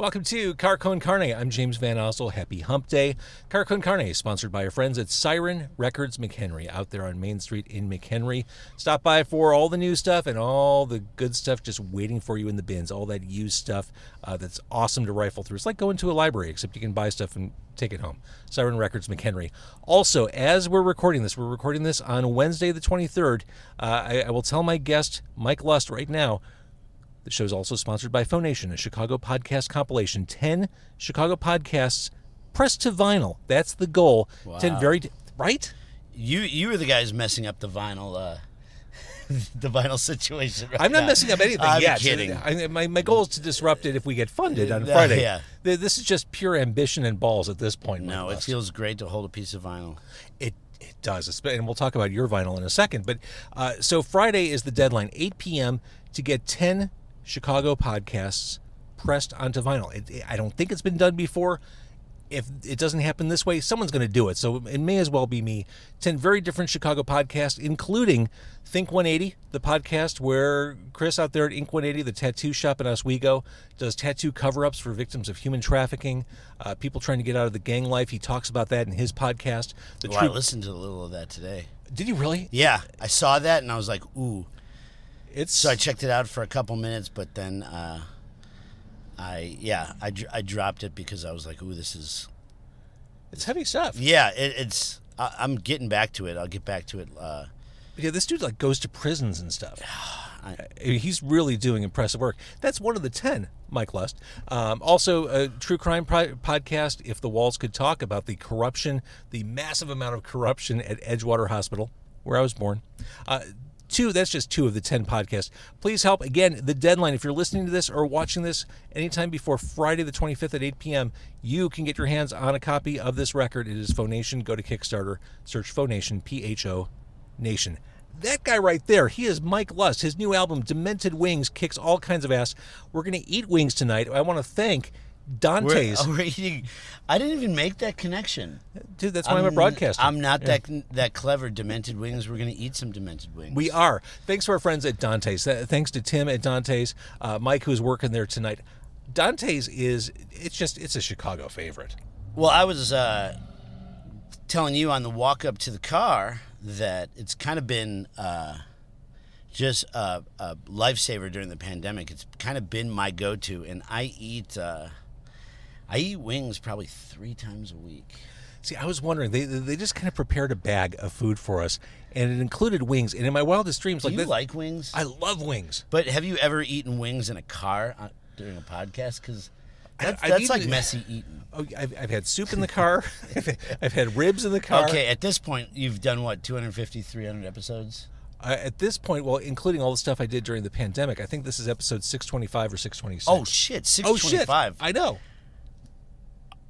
Welcome to Car Con Carne. I'm James Van Osel. Happy Hump Day. Car Con Carne is sponsored by our friends at Siren Records McHenry out there on Main Street in McHenry. Stop by for all the new stuff and all the good stuff just waiting for you in the bins. All that used stuff that's awesome to rifle through. It's like going to a library, except you can buy stuff and take it home. Siren Records McHenry. Also, as we're recording this on Wednesday the 23rd. I will tell my guest, Mike Lust, right now. The show is also sponsored by Phonation, a Chicago podcast compilation. 10 Chicago podcasts pressed to vinyl. That's the goal. Wow. 10 right? You were the guys messing up the vinyl the vinyl situation right I'm not now. messing up anything I'm yet. kidding. My goal is to disrupt it if we get funded on Friday. Yeah. This is just pure ambition and balls at this point. No, it feels great to hold a piece of vinyl. It does, and we'll talk about your vinyl in a second. But so Friday is the deadline, 8 p.m. to get 10 Chicago podcasts pressed onto vinyl. I don't think it's been done before. If it doesn't happen this way, someone's going to do it. So it may as well be me. 10 very different Chicago podcasts, including Think 180, the podcast where Chris out there at Ink 180, the tattoo shop in Oswego, does tattoo cover-ups for victims of human trafficking, people trying to get out of the gang life. He talks about that in his podcast. I listened to a little of that today. Did you really? Yeah, I saw that and I was like, ooh. So I checked it out for a couple minutes, but then I dropped it because I was like, ooh, it's heavy stuff. Yeah, it's. I'm getting back to it. I'll get back to it. Yeah, this dude like goes to prisons and stuff. He's really doing impressive work. That's one of the 10, Mike Lust. Also, a true crime podcast, If the Walls Could Talk, about the corruption, the massive amount of corruption at Edgewater Hospital, where I was born. That's just 2 of the 10 podcasts. Please help. Again, the deadline, if you're listening to this or watching this anytime before Friday the 25th at 8 p.m., you can get your hands on a copy of this record. It is Phonation. Go to Kickstarter. Search Phonation, P-H-O, Nation. That guy right there, he is Mike Lust. His new album, Demented Wings, kicks all kinds of ass. We're going to eat wings tonight. I want to thank Dante's. We're eating. I didn't even make that connection. Dude, that's why I'm a broadcaster. I'm not that clever. Demented Wings. We're going to eat some Demented Wings. We are. Thanks to our friends at Dante's. Thanks to Tim at Dante's. Mike, who's working there tonight. Dante's it's a Chicago favorite. Well, I was telling you on the walk up to the car that it's kind of been just a lifesaver during the pandemic. It's kind of been my go-to, and I eat wings probably 3 times a week. See, I was wondering, they just kind of prepared a bag of food for us, and it included wings. And in my wildest dreams, Do you like wings? I love wings. But have you ever eaten wings in a car during a podcast? Because that's like messy eating. Oh, I've had soup in the car. I've had ribs in the car. Okay, at this point, you've done what, 250, 300 episodes? At this point, well, including all the stuff I did during the pandemic, I think this is episode 625 or 626. Oh, shit, 625. I know.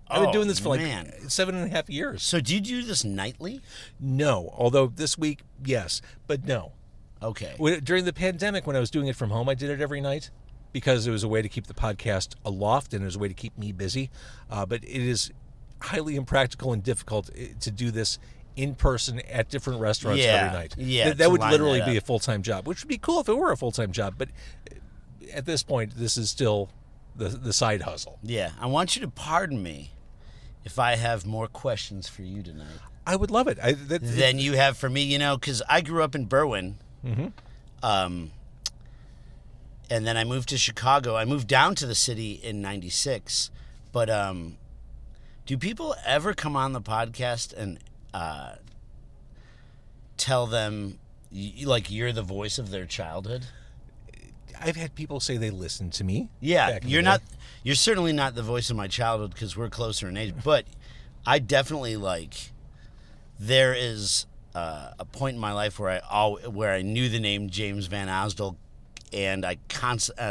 I've been doing this for 7.5 years. So do you do this nightly? No, although this week, yes, but no. Okay. During the pandemic, when I was doing it from home, I did it every night because it was a way to keep the podcast aloft and it was a way to keep me busy. But it is highly impractical and difficult to do this in person at different restaurants every night. Yeah, that would literally be a full-time job, which would be cool if it were a full-time job. But at this point, this is still the side hustle. Yeah, I want you to pardon me if I have more questions for you tonight. I would love it. Than you have for me, because I grew up in Berwyn. Mm-hmm. And then I moved to Chicago. I moved down to the city in 96. But do people ever come on the podcast and tell them, you're the voice of their childhood? I've had people say they listened to me. Yeah, you're certainly not the voice of my childhood because we're closer in age. But I definitely there is a point in my life where I knew the name James Van Osdell, and I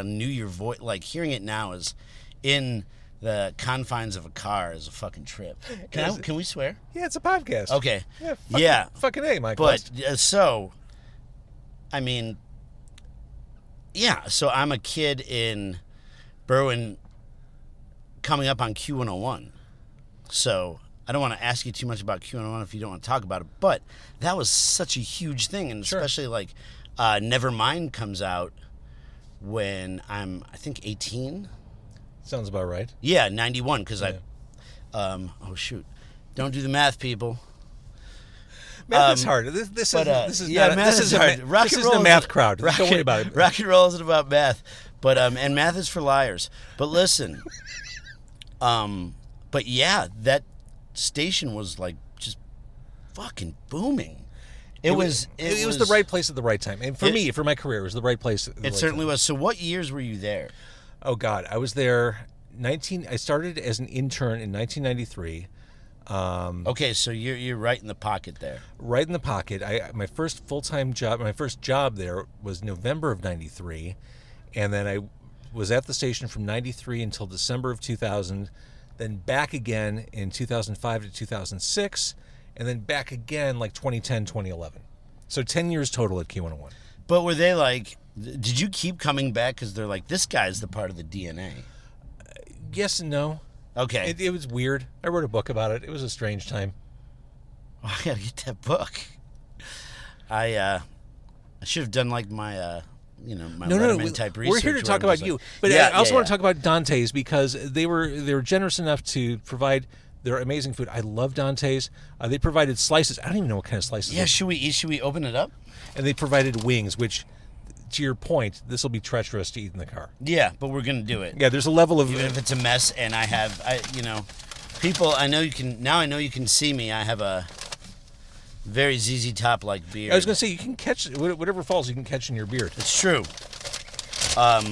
knew your voice. Like hearing it now is in the confines of a car is a fucking trip. Can we swear? Yeah, it's a podcast. Okay. Yeah. Fucking A, Mike. But so I'm a kid in Berwyn coming up on Q101. So I don't want to ask you too much about Q101 if you don't want to talk about it, but that was such a huge thing, and especially Nevermind comes out when I'm, I think, 18. Sounds about right. Yeah, 91, because oh, shoot. Don't do the math, people. Math is hard. This is math this is hard. Rock This and isn't roll a math crowd. Don't worry about it. Rock and roll isn't about math, but and math is for liars. But listen, but yeah, that station was like just fucking booming. It was the right place at the right time. And for my career, it was the right place at the right time. It certainly was. So what years were you there? Oh God, I was there I started as an intern in 1993. Okay, so you're right in the pocket there. Right in the pocket. My first full-time job, my first job there was November of 93, and then I was at the station from 93 until December of 2000, then back again in 2005 to 2006, and then back again like 2010, 2011. So 10 years total at Q101. But were they like, did you keep coming back because they're like, this guy's the part of the DNA? Yes and no. Okay. It was weird. I wrote a book about it. It was a strange time. Oh, I gotta get that book. I should have done like my my Letterman type research. We're here to talk about you, but I also want to talk about Dante's because they were generous enough to provide their amazing food. I love Dante's. They provided slices. I don't even know what kind of slices. Yeah, should we open it up? And they provided wings, which, to your point, this will be treacherous to eat in the car. Yeah, but we're gonna do it. Yeah, there's a level of even if it's a mess, and people. I know you can see me. I have a very ZZ Top like beard. I was gonna say you can catch whatever falls. You can catch in your beard. It's true. But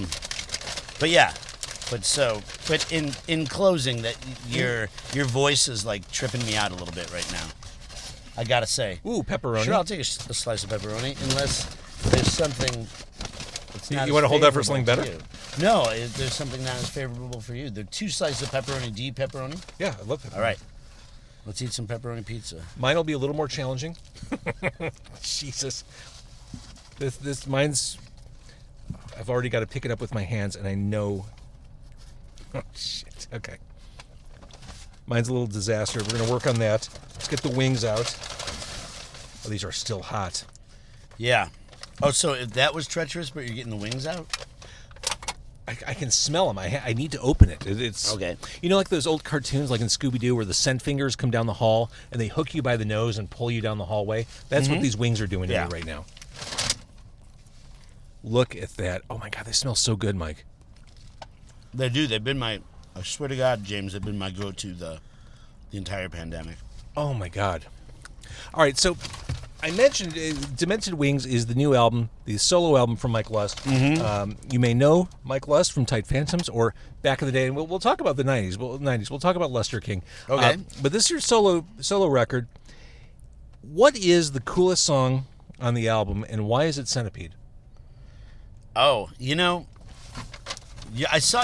in closing, that your voice is like tripping me out a little bit right now. I gotta say. Ooh, pepperoni. Sure, I'll take a slice of pepperoni, unless there's something. You want to hold that for something better? No, there's something not as favorable for you. There are 2 slices of pepperoni. Do you eat pepperoni? Yeah, I love pepperoni. All right. Let's eat some pepperoni pizza. Mine will be a little more challenging. Jesus. Mine's... I've already got to pick it up with my hands, and I know... Oh, shit. Okay. Mine's a little disaster. We're going to work on that. Let's get the wings out. Oh, these are still hot. Yeah. Oh, so if that was treacherous, but you're getting the wings out? I can smell them. I need to open it. It's okay. You know, like those old cartoons, like in Scooby-Doo, where the scent fingers come down the hall and they hook you by the nose and pull you down the hallway. That's what these wings are doing to me right now. Look at that! Oh my God, they smell so good, Mike. They do. They've been I swear to God, James, they've been my go-to the entire pandemic. Oh my God! All right, so I mentioned Demented Wings is the new album, the solo album from Mike Lust. You may know Mike Lust from Tight Phantomz or back in the day, and we'll talk about the 90s. We'll talk about Lustre King. Okay. But this is your solo record. What is the coolest song on the album, and why is it Centipede? Oh, I saw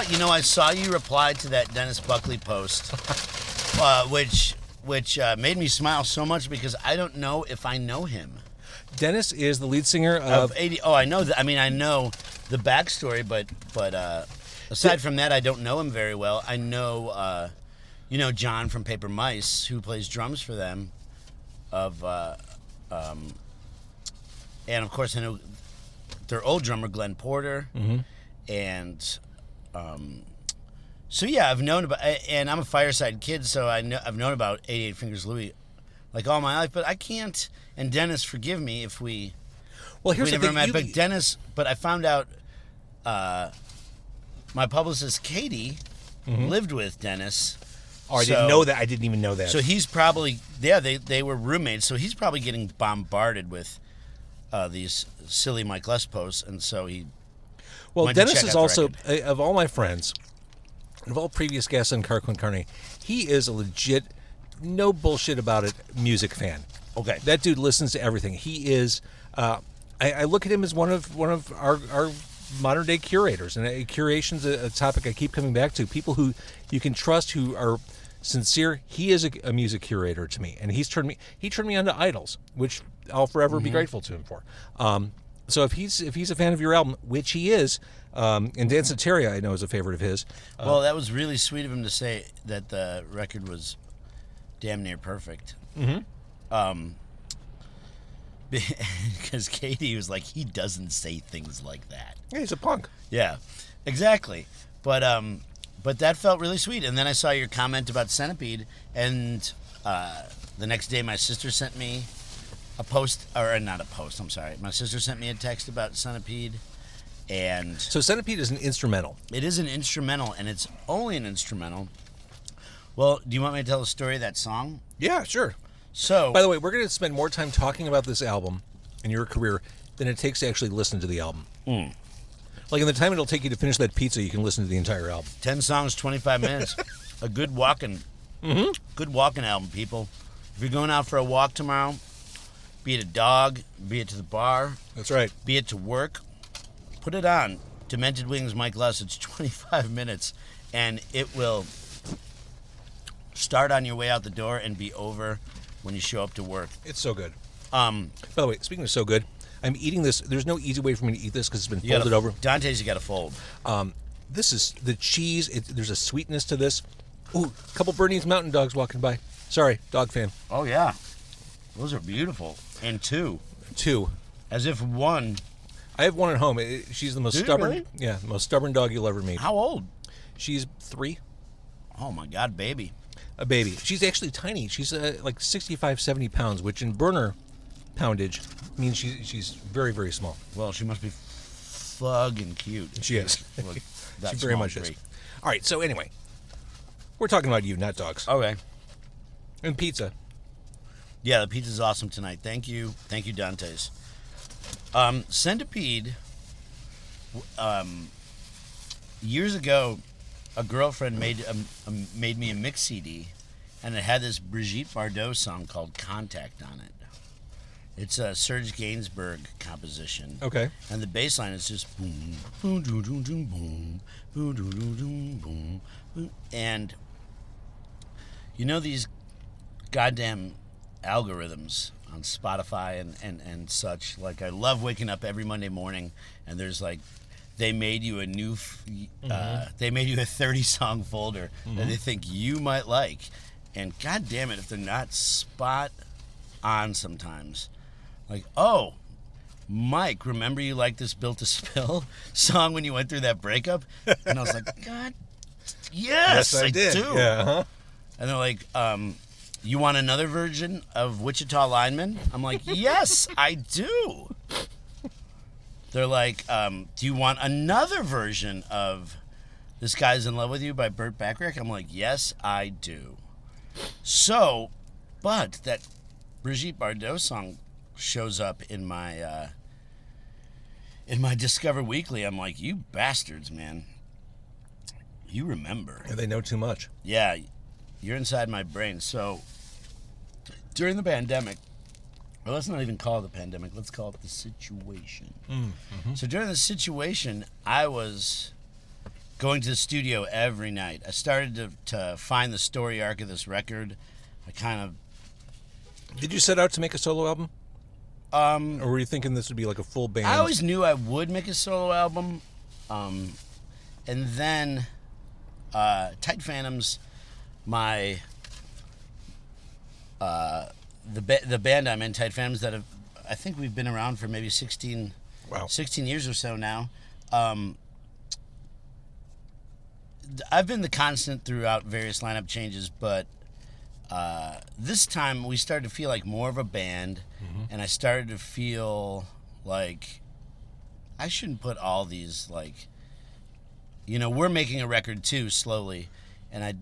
you reply to that Dennis Buckley post, which made me smile so much because I don't know if I know him. Dennis is the lead singer of 80. Oh, I know that. I mean, I know the backstory, but aside from that, I don't know him very well. I know, John from Paper Mice, who plays drums for them, and of course I know their old drummer Glenn Porter, and. So yeah, I've known about, and I'm a Fireside kid, so I've known about 88 Fingers Louie, like all my life. But I can't. And Dennis, forgive me if we. Well, here's the thing. But I found out, my publicist Katie lived with Dennis. Oh, I didn't know that. I didn't even know that. So he's probably they were roommates. So he's probably getting bombarded with these silly Mike Lust posts, and so he. Well, Dennis is also, of all my friends, and of all previous guests on Car Carney, he is a legit, no bullshit about it, music fan. Okay. That dude listens to everything. He is, I look at him as one of our modern day curators, and curation's a topic I keep coming back to. People who you can trust, who are sincere. He is a music curator to me, and he turned me on to idols, which I'll forever be grateful to him for. So if he's a fan of your album, which he is, and Dan Santeria I know is a favorite of his. Well, that was really sweet of him to say that the record was damn near perfect. Because Katie was like, he doesn't say things like that. Yeah, he's a punk. Yeah, exactly. But But that felt really sweet. And then I saw your comment about Centipede, and the next day my sister sent me a post, or not a post, I'm sorry. My sister sent me a text about Centipede, and... So Centipede is an instrumental. It is an instrumental, and it's only an instrumental. Well, do you want me to tell the story of that song? Yeah, sure. So... By the way, we're going to spend more time talking about this album and your career than it takes to actually listen to the album. Like in the time it'll take you to finish that pizza, you can listen to the entire album. 10 songs, 25 minutes. A good walking album, people. If you're going out for a walk tomorrow, be it a dog, be it to the bar. That's right. Be it to work, put it on. Demented Wings, Mike Luss. It's 25 minutes, and it will start on your way out the door and be over when you show up to work. It's so good. By the way, speaking of so good, I'm eating this. There's no easy way for me to eat this because it's been folded over. Dante's, you got to fold. This is the cheese. There's a sweetness to this. Ooh, a couple Bernese Mountain Dogs walking by. Sorry, dog fan. Oh, yeah. Those are beautiful. And two. As if one. I have one at home. She's the most stubborn. Really? Yeah, the most stubborn dog you'll ever meet. How old? She's 3. Oh, my God, baby. A baby. She's actually tiny. She's like 65, 70 pounds, which in burner poundage means she's very, very small. Well, she must be fucking cute. She is. She very much is. All right, so anyway, we're talking about you, not dogs. Okay. And pizza. Yeah, the pizza's awesome tonight. Thank you, Dante's. Centipede. Years ago, a girlfriend made me a mix CD, and it had this Brigitte Bardot song called "Contact" on it. It's a Serge Gainsbourg composition. Okay. And the bass line is just boom, boom, boom, boom, boom, boom, boom, boom, boom, boom. And you know these goddamn algorithms on Spotify and such. Like, I love waking up every Monday morning and there's like, they made you a new, they made you a 30-song folder that they think you might like. And god damn it, if they're not spot on sometimes. Like, oh, Mike, remember you liked this Built to Spill song when you went through that breakup? And I was like, God, yes, I did. Do. Yeah, uh-huh. And they're like, you want another version of Wichita Lineman? I'm like, yes, I do. They're like, do you want another version of This Guy's in Love with You by Burt Bacharach? I'm like, yes, I do. So, but that Brigitte Bardot song shows up in my Discover Weekly. I'm like, you bastards, man. You remember. Yeah, they know too much. Yeah, you're inside my brain. So, during the pandemic, or let's not even call it the pandemic, let's call it the situation. Mm-hmm. So during the situation, I was going to the studio every night. I started to find the story arc of this record. I kind of... Did you set out to make a solo album? Or were you thinking this would be like a full band? I always knew I would make a solo album. And then Tight Phantomz, my... the band I'm in, Tight Phantomz, that I think we've been around for maybe 16 years or so now. I've been the constant throughout various lineup changes, but this time we started to feel like more of a band, and I started to feel like I shouldn't put all these, like, we're making a record too, slowly, and I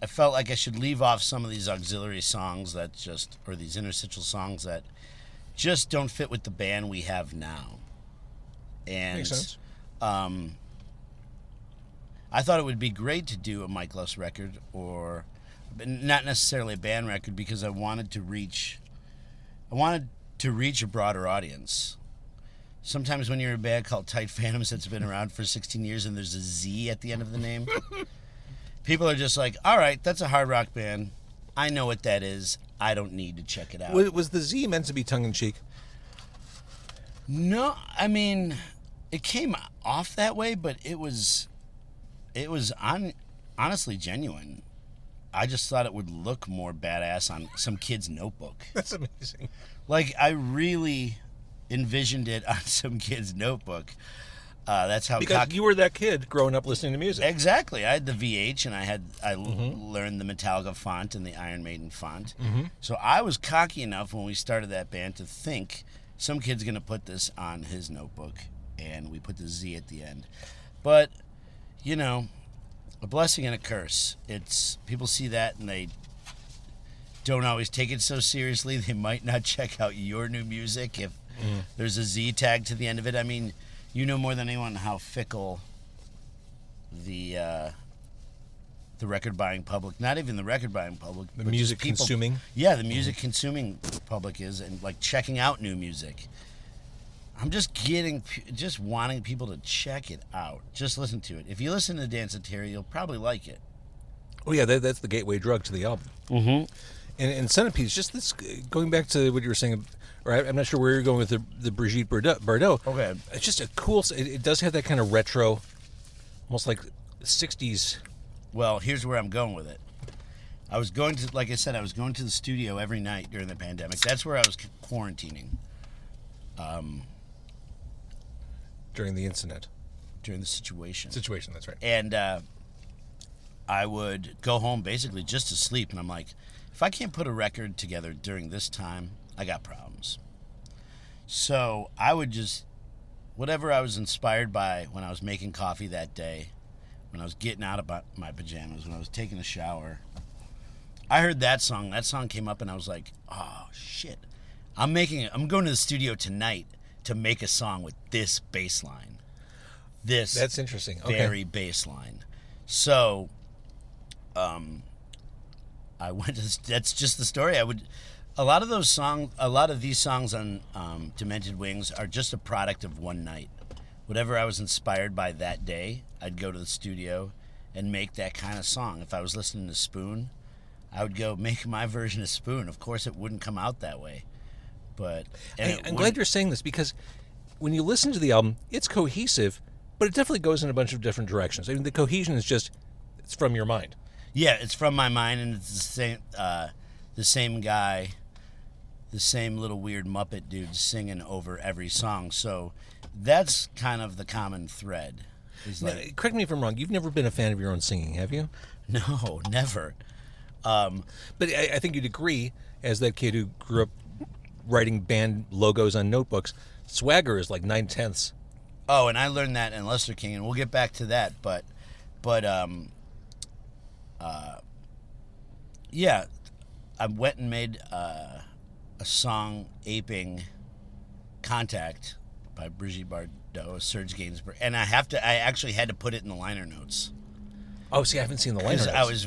felt like I should leave off some of these auxiliary songs or these interstitial songs that just don't fit with the band we have now. And makes sense. I thought it would be great to do a Mike Luss record, or not necessarily a band record, because I wanted to reach a broader audience. Sometimes when you're a band called Tight Phantomz that's been around for 16 years and there's a Z at the end of the name, people are just like, all right, that's a hard rock band. I know what that is. I don't need to check it out. Was the Z meant to be tongue-in-cheek? No, I mean, it came off that way, but it was honestly genuine. I just thought it would look more badass on some kid's notebook. That's amazing. Like, I really envisioned it on some kid's notebook. That's how Because you were that kid growing up listening to music. Exactly. I had the VH, and I learned the Metallica font and the Iron Maiden font. So I was cocky enough when we started that band to think some kid's going to put this on his notebook, and we put the Z at the end. But, you know, a blessing and a curse. It's people see that and they don't always take it so seriously. They might not check out your new music if there's a Z tag to the end of it. I mean, you know more than anyone how fickle the record buying public, not even the record buying public, The but music people, consuming? Yeah, the music consuming public is, and like checking out new music. I'm just wanting people to check it out. Just listen to it. If you listen to Danceteria, you'll probably like it. Oh, yeah, that's the gateway drug to the album. Mm-hmm. And Centipede, just this, going back to what you were saying, or I'm not sure where you're going with the Brigitte Bardot. Okay. It's just a cool, it does have that kind of retro, almost like 60s. Well, here's where I'm going with it. I was going to, like I said, I was going to the studio every night during the pandemic. That's where I was quarantining. During the incident. During the situation. That's right. And I would go home basically just to sleep. And I'm like, if I can't put a record together during this time, I got problems. So I would just, whatever I was inspired by when I was making coffee that day, when I was getting out of my pajamas, when I was taking a shower, I heard that song. That song came up and I was like, oh, shit. I'm going to the studio tonight to make a song with this bass line. That's interesting. Very bass line. So, I went to, that's just the story. A lot of these songs on Demented Wings are just a product of one night. Whatever I was inspired by that day, I'd go to the studio and make that kind of song. If I was listening to Spoon, I would go make my version of Spoon. Of course, it wouldn't come out that way. But I'm glad you're saying this, because when you listen to the album, it's cohesive, but it definitely goes in a bunch of different directions. I mean, the cohesion is just, it's from your mind. Yeah, it's from my mind, and it's the same guy, the same little weird Muppet dude singing over every song. So that's kind of the common thread. Now, correct me if I'm wrong. You've never been a fan of your own singing, have you? No, never. But I think you'd agree, as that kid who grew up writing band logos on notebooks, swagger is like 9/10. Oh, and I learned that in Lustre King, and we'll get back to that. But yeah, I went and made a song aping "Contact" by Brigitte Bardot, Serge Gainsbourg, and I actually had to put it in the liner notes. Oh, see, I haven't seen the liner notes.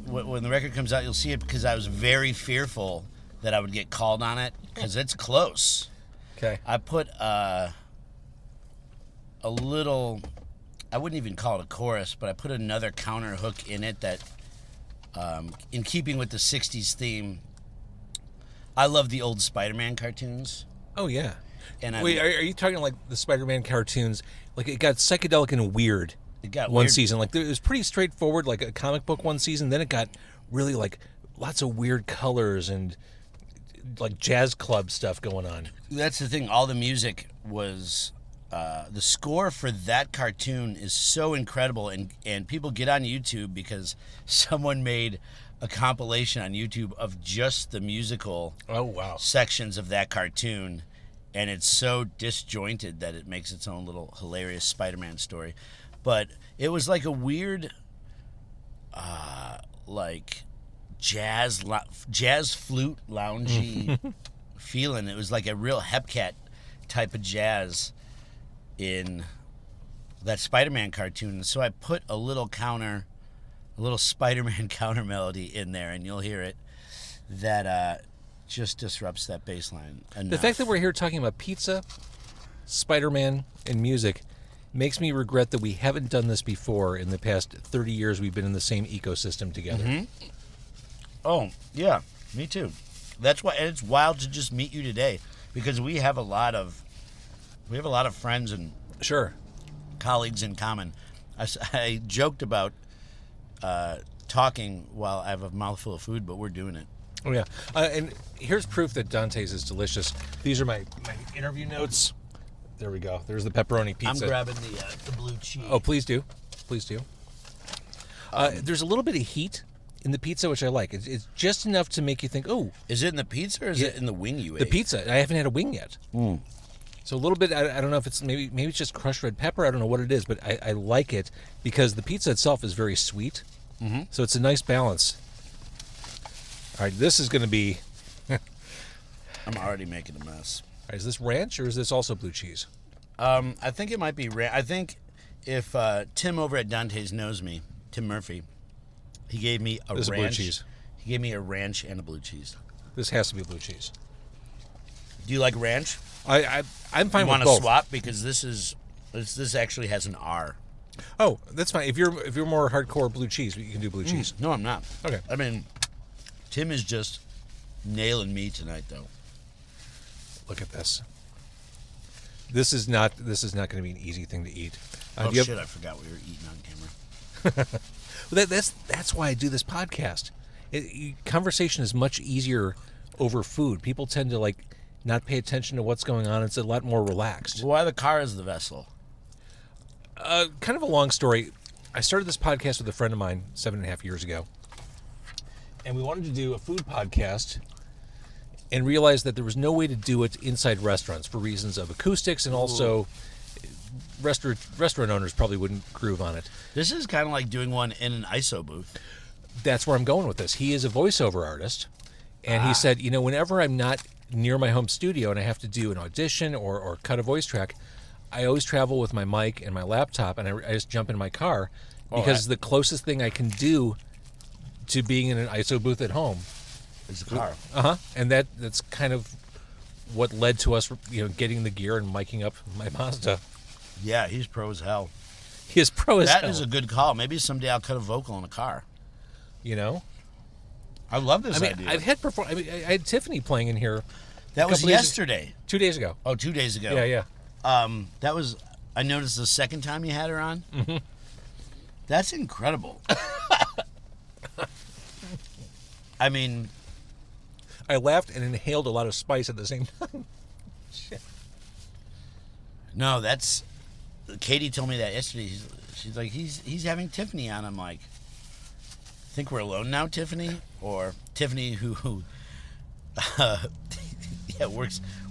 When the record comes out, you'll see it, because I was very fearful that I would get called on it, because it's close. Okay. I put a little, I wouldn't even call it a chorus, but I put another counter hook in it that, in keeping with the 60s theme, I love the old Spider-Man cartoons. Oh, yeah. And wait, are you talking like the Spider-Man cartoons? Like, it got psychedelic and weird. It got one weird. season. Like, it was pretty straightforward, like a comic book one season. Then it got really like lots of weird colors and like jazz club stuff going on. That's the thing. All the music was, the score for that cartoon is so incredible, and people get on YouTube because someone made a compilation on YouTube of just the musical sections of that cartoon, and it's so disjointed that it makes its own little hilarious Spider-Man story. But it was like a weird, like jazz flute loungy feeling. It was like a real Hepcat type of jazz in that Spider-Man cartoon. So I put a little Spider-Man counter melody in there, and you'll hear it, that just disrupts that bass line enough. The fact that we're here talking about pizza, Spider-Man, and music makes me regret that we haven't done this before in the past 30 years we've been in the same ecosystem together. Mm-hmm. Oh, yeah, me too. That's why, and it's wild to just meet you today, because we have a lot of friends and colleagues in common. I joked about talking while I have a mouthful of food, but we're doing it. Oh, yeah. And here's proof that Dante's is delicious. These are my interview notes There we go. There's the pepperoni pizza. I'm grabbing the blue cheese. Oh, please do. Please do. There's a little bit of heat in the pizza, which I like. It's just enough to make you think, oh. Is it in the pizza or is it in the wing you ate? The pizza. I haven't had a wing yet. So a little bit, I don't know if it's maybe it's just crushed red pepper. I don't know what it is, but I like it because the pizza itself is very sweet. So it's a nice balance. All right, this is going to be... I'm already making a mess. All right, is this ranch or is this also blue cheese? I think it might be ranch. I think if Tim over at Dante's knows me, Tim Murphy, he gave me a This ranch. is blue cheese. He gave me a ranch and a blue cheese. This has to be blue cheese. Do you like ranch? I'm fine You with want both. to swap because this actually has an R. Oh, that's fine. If you're more hardcore blue cheese, you can do blue cheese. No, I'm not. Okay. I mean, Tim is just nailing me tonight, though. Look at this. This is not going to be an easy thing to eat. Oh shit! I forgot we were eating on camera. Well, that's why I do this podcast. Conversation is much easier over food. People tend to not pay attention to what's going on. It's a lot more relaxed. Why the car is the vessel? Kind of a long story. I started this podcast with a friend of mine 7.5 years ago, and we wanted to do a food podcast, and realized that there was no way to do it inside restaurants for reasons of acoustics, and also restaurant owners probably wouldn't groove on it. This is kind of like doing one in an ISO booth. That's where I'm going with this. He is a voiceover artist, and he said, whenever I'm not near my home studio and I have to do an audition or cut a voice track, I always travel with my mic and my laptop, and I just jump in my car because the closest thing I can do to being in an ISO booth at home is the car. And that's kind of what led to us, getting the gear and miking up my Mazda. Yeah, he's pro as hell. He is pro as hell. That is a good call. Maybe someday I'll cut a vocal in a car. I love this idea. I've had I had Tiffany playing in here. That was yesterday. 2 days ago. Oh, 2 days ago. Yeah. That was, I noticed the second time you had her on. Mm-hmm. That's incredible. I mean, I laughed and inhaled a lot of spice at the same time. Shit. No, that's, Katie told me that yesterday. She's like, he's having Tiffany on. I'm like, think we're alone now, Tiffany? Or Tiffany who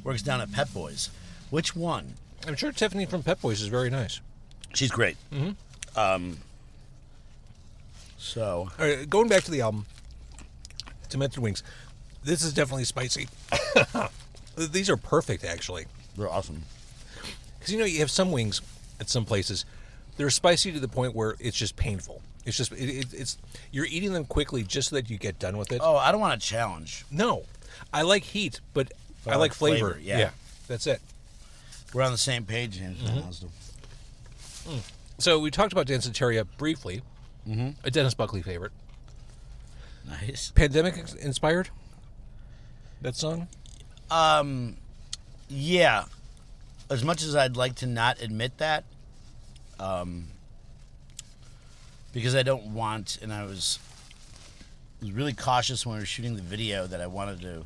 works down at Pet Boys. Which one? I'm sure Tiffany from Pet Boys is very nice. She's great. Mm-hmm. So, all right, going back to the album, Demented Wings. This is definitely spicy. These are perfect, actually. They're awesome. Because you have some wings at some places, they're spicy to the point where it's just painful. It's just it's you're eating them quickly just so that you get done with it. Oh, I don't want a challenge. No, I like heat, but I like flavor. Yeah, that's it. We're on the same page, Angela. Mm-hmm. So we talked about Danceteria briefly. Mm-hmm. A Dennis Buckley favorite. Nice. Pandemic inspired? That song? Yeah. As much as I'd like to not admit that, because I don't want, and I was really cautious when we were shooting the video that I wanted to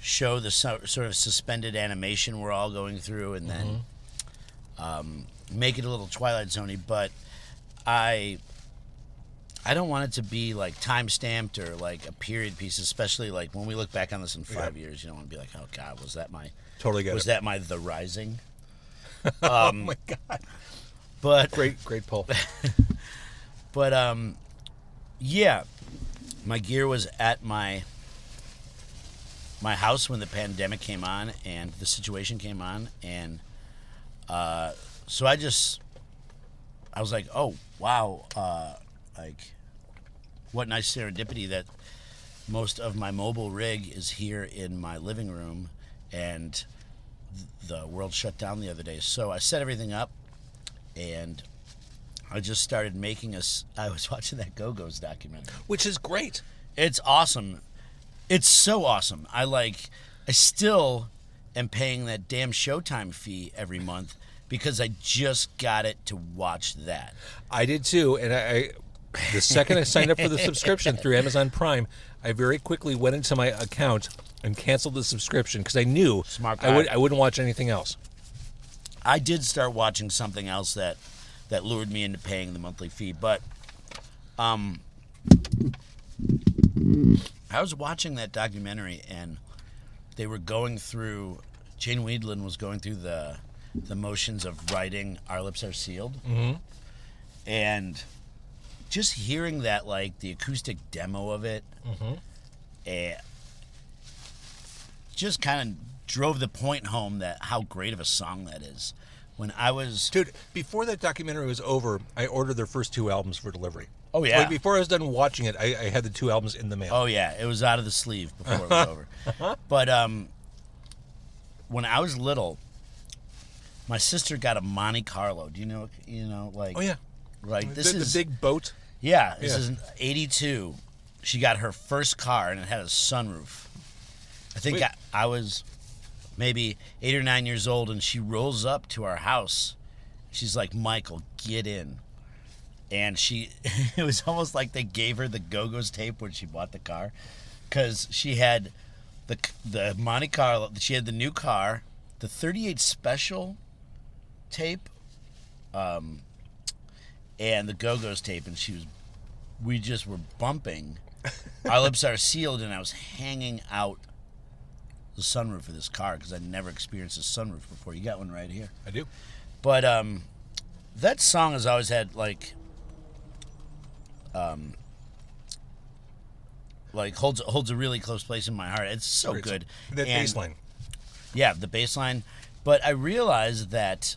show the sort of suspended animation we're all going through, and then make it a little Twilight Zone-y, but I don't want it to be like time stamped or like a period piece, especially like when we look back on this in 5 years. You don't want to be like, oh God, was that my that my The Rising? Oh my God! But great pull. But yeah, my gear was at my house when the pandemic came on and the situation came on, and so I was like, oh wow, like what nice serendipity that most of my mobile rig is here in my living room, and the world shut down the other day. So I set everything up, and I just started making I was watching that Go-Go's documentary. Which is great. It's awesome. It's so awesome. I still am paying that damn Showtime fee every month because I just got it to watch that. I did too, and I the second I signed up for the subscription through Amazon Prime, I very quickly went into my account and canceled the subscription because I knew I wouldn't watch anything else. I did start watching something else that lured me into paying the monthly fee. But I was watching that documentary, and they were going through. Jane Weedland was going through the motions of writing "Our Lips Are Sealed," and just hearing that, like the acoustic demo of it, just kind of drove the point home that how great of a song that is. When I was... Dude, before that documentary was over, I ordered their first 2 albums for delivery. Oh, yeah. Like, before I was done watching it, I had the 2 albums in the mail. Oh, yeah. It was out of the sleeve before it was over. But when I was little, my sister got a Monte Carlo. Do you know, like... Oh, yeah. Like, the big boat? Yeah. This is 82. She got her first car, and it had a sunroof. I think I was... maybe 8 or 9 years old, and she rolls up to our house. She's like, Michael, get in. And it was almost like they gave her the Go-Go's tape when she bought the car, because she had the Monte Carlo, she had the new car, the 38 Special tape, and the Go-Go's tape, and we just were bumping Our Lips Are Sealed, and I was hanging out the sunroof of this car because I'd never experienced a sunroof before. You got one right here. I do. But that song has always had like holds a really close place in my heart. It's so good. That bass line. Yeah, the bass line. But I realized that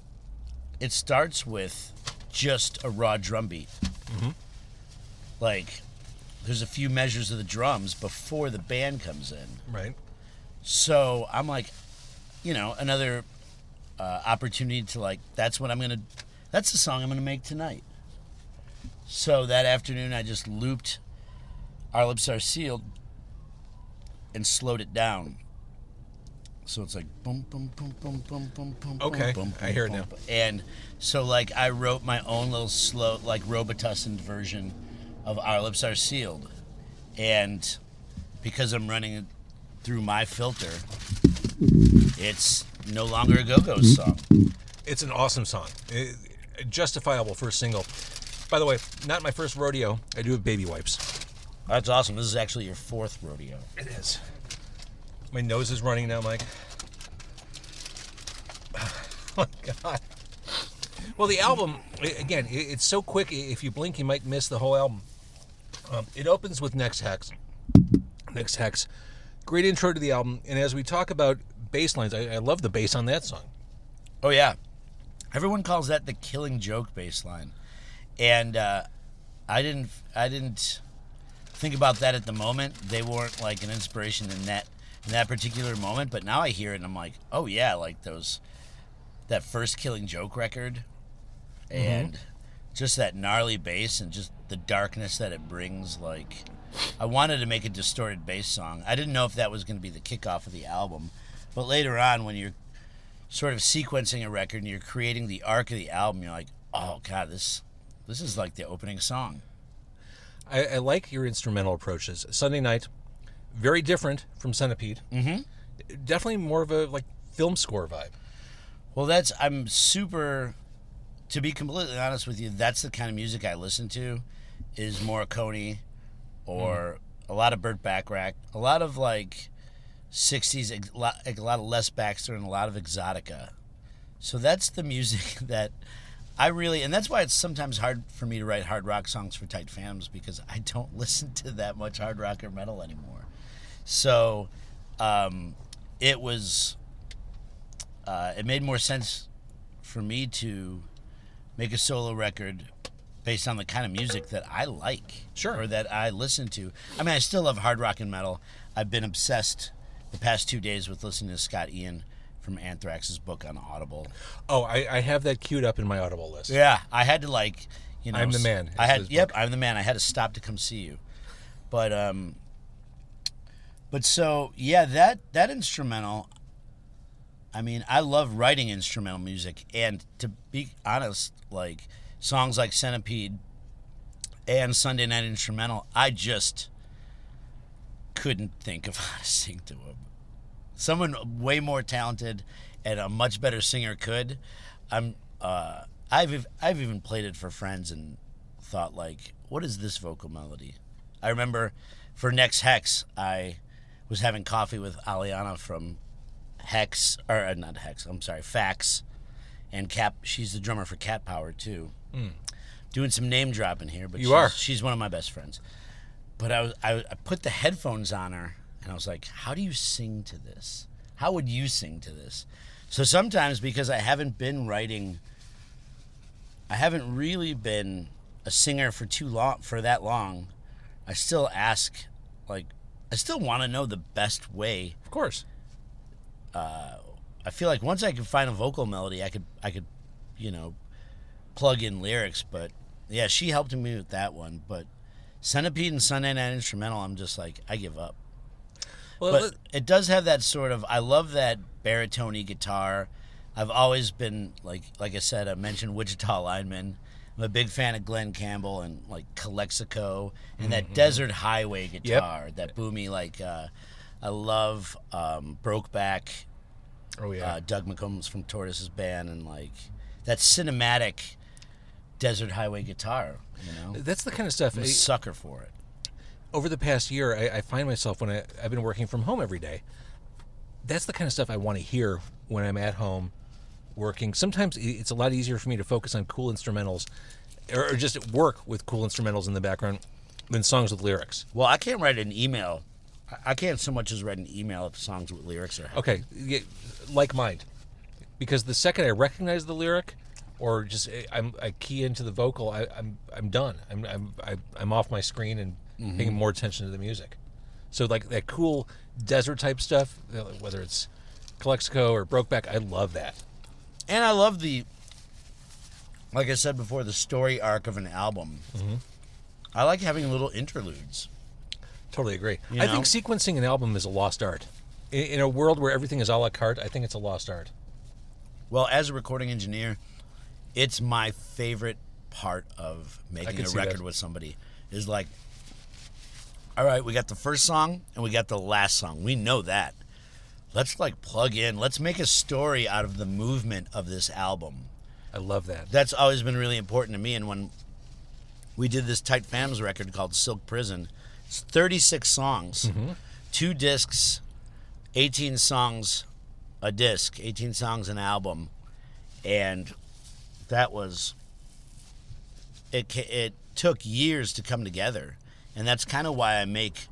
it starts with just a raw drum beat. Like there's a few measures of the drums before the band comes in. Right. So I'm like, another opportunity to like, that's the song I'm going to make tonight. So that afternoon I just looped Our Lips Are Sealed and slowed it down. So it's like boom, boom, boom, boom, boom, boom, boom. Okay, boom, boom, I hear it boom, now. boom. And so like I wrote my own little slow, like Robitussin version of Our Lips Are Sealed. And because I'm running through my filter, it's no longer a Go-Go's song. It's an awesome song. Justifiable first single. By the way, not my first rodeo. I do have baby wipes. That's awesome. This is actually your 4th rodeo. It is. My nose is running now, Mike. Oh, my God. Well, the album, again, it's so quick. If you blink, you might miss the whole album. It opens with Next Hex. Next Hex. Great intro to the album, and as we talk about bass lines, I love the bass on that song. Oh, yeah. Everyone calls that the Killing Joke bass line. And I didn't think about that at the moment. They weren't like an inspiration in that particular moment, but now I hear it and I'm like, oh yeah, like that first Killing Joke record, and just that gnarly bass and just the darkness that it brings. Like, I wanted to make a distorted bass song. I didn't know if that was going to be the kickoff of the album, but later on, when you're sort of sequencing a record and you're creating the arc of the album, you're like, oh god, this is like the opening song. I like your instrumental approaches. Sunday Night, very different from Centipede. Definitely more of a like film score vibe. Well, I'm super, to be completely honest with you, that's the kind of music I listen to, is Morricone, or a lot of Burt Bacharach, a lot of like 60s, a lot of Les Baxter, and a lot of Exotica. So that's the music that I really, and that's why it's sometimes hard for me to write hard rock songs for Tight Phantomz, because I don't listen to that much hard rock or metal anymore. So it made more sense for me to make a solo record based on the kind of music that I like, sure, or that I listen to. I mean, I still love hard rock and metal. I've been obsessed the past 2 days with listening to Scott Ian from Anthrax's book on Audible. Oh, I have that queued up in my Audible list. Yeah, I had to like, I'm the Man. I'm the Man. I had to stop to come see you, but so yeah, that instrumental. I mean, I love writing instrumental music, and to be honest, like songs like Centipede and Sunday Night Instrumental, I just couldn't think of how to sing to them. Someone way more talented and a much better singer could. I've even played it for friends and thought like, what is this vocal melody? I remember for Next Hex, I was having coffee with Aliana from Hex, or not Hex, I'm sorry, Fax, and Cap. She's the drummer for Cat Power too. Doing some name dropping here, but she's one of my best friends. But I put the headphones on her, and I was like, how do you sing to this? How would you sing to this? So sometimes, because I haven't really been a singer for that long, I still ask, like, I still want to know the best way. Of course. I feel like once I can find a vocal melody, I could, plug in lyrics. But yeah, she helped me with that one. But Centipede and Sunday Night Instrumental, I'm just like, I give up. Well, but it does have that sort of, I love that baritone guitar. I've always been, like I said, I mentioned Wichita Lineman. I'm a big fan of Glenn Campbell and, like, Calexico and that Desert Highway guitar, that boomy, like, I love Brokeback. Oh, yeah. Doug McCombs from Tortoise's band, and, like, that cinematic Desert Highway guitar, That's the kind of stuff. I'm a sucker for it. Over the past year, I find myself, when I've been working from home every day, that's the kind of stuff I want to hear when I'm at home working. Sometimes it's a lot easier for me to focus on cool instrumentals or just work with cool instrumentals in the background than songs with lyrics. Well, I can't write an email. I can't so much as write an email if songs with lyrics are happening. Okay, like mine. Because the second I recognize the lyric or just I key into the vocal, I'm done. I'm off my screen and paying more attention to the music. So like that cool desert type stuff, whether it's Calexico or Brokeback, I love that. And I love like I said before, the story arc of an album. I like having little interludes. Totally agree. I think sequencing an album is a lost art. In a world where everything is a la carte, I think it's a lost art. Well, as a recording engineer, it's my favorite part of making a record with somebody. Is like, all right, we got the first song and we got the last song. We know that. Let's plug in. Let's make a story out of the movement of this album. I love that. That's always been really important to me. And when we did this tight Phantomz record called Silk Prison, it's 36 songs, 2 discs, 18 songs a disc, 18 songs an album. And that was, it took years to come together. And that's kind of why I make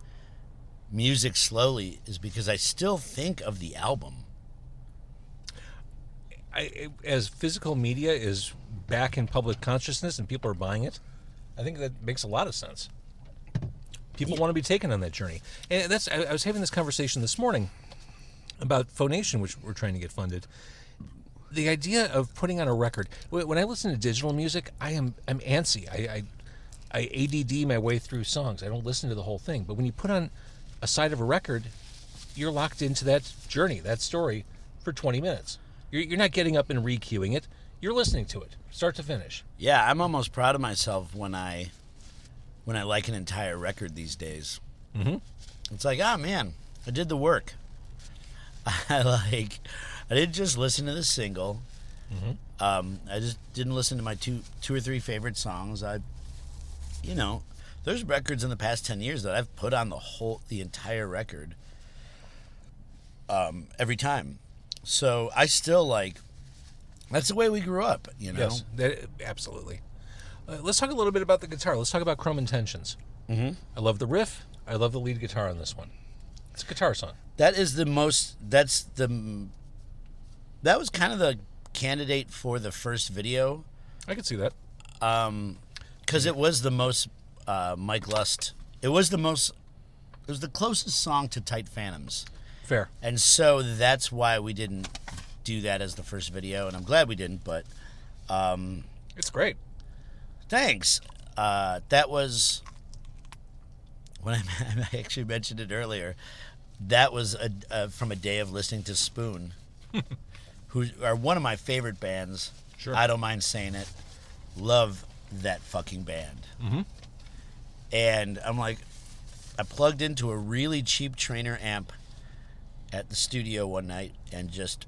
music slowly, is because I still think of the album. As physical media is back in public consciousness and people are buying it, I think that makes a lot of sense. People want to be taken on that journey. And I was having this conversation this morning about Phonation, which we're trying to get funded. The idea of putting on a record, when I listen to digital music, I'm antsy. I ADD my way through songs. I don't listen to the whole thing. But when you put on a side of a record, you're locked into that journey, that story, for 20 minutes. You're not getting up and re-cueing it. You're listening to it, start to finish. Yeah, I'm almost proud of myself when I like an entire record these days. It's like, man, I did the work. I didn't just listen to the single. I just didn't listen to my two or three favorite songs. There's records in the past 10 years that I've put on the entire record every time. So I still that's the way we grew up, Yes, absolutely. Let's talk a little bit about the guitar. Let's talk about Chrome Intentions. I love the riff. I love the lead guitar on this one. It's a guitar song. That was kind of the candidate for the first video. I could see that. Because it was the most Mike Lust. It was the closest song to Tight Phantomz. Fair. And so that's why we didn't do that as the first video, and I'm glad we didn't, but it's great. Thanks. That was when I actually mentioned it earlier. That was from a day of listening to Spoon, who are one of my favorite bands. Sure. I don't mind saying it. Love that fucking band. And I'm like, I plugged into a really cheap Trainer amp at the studio one night and just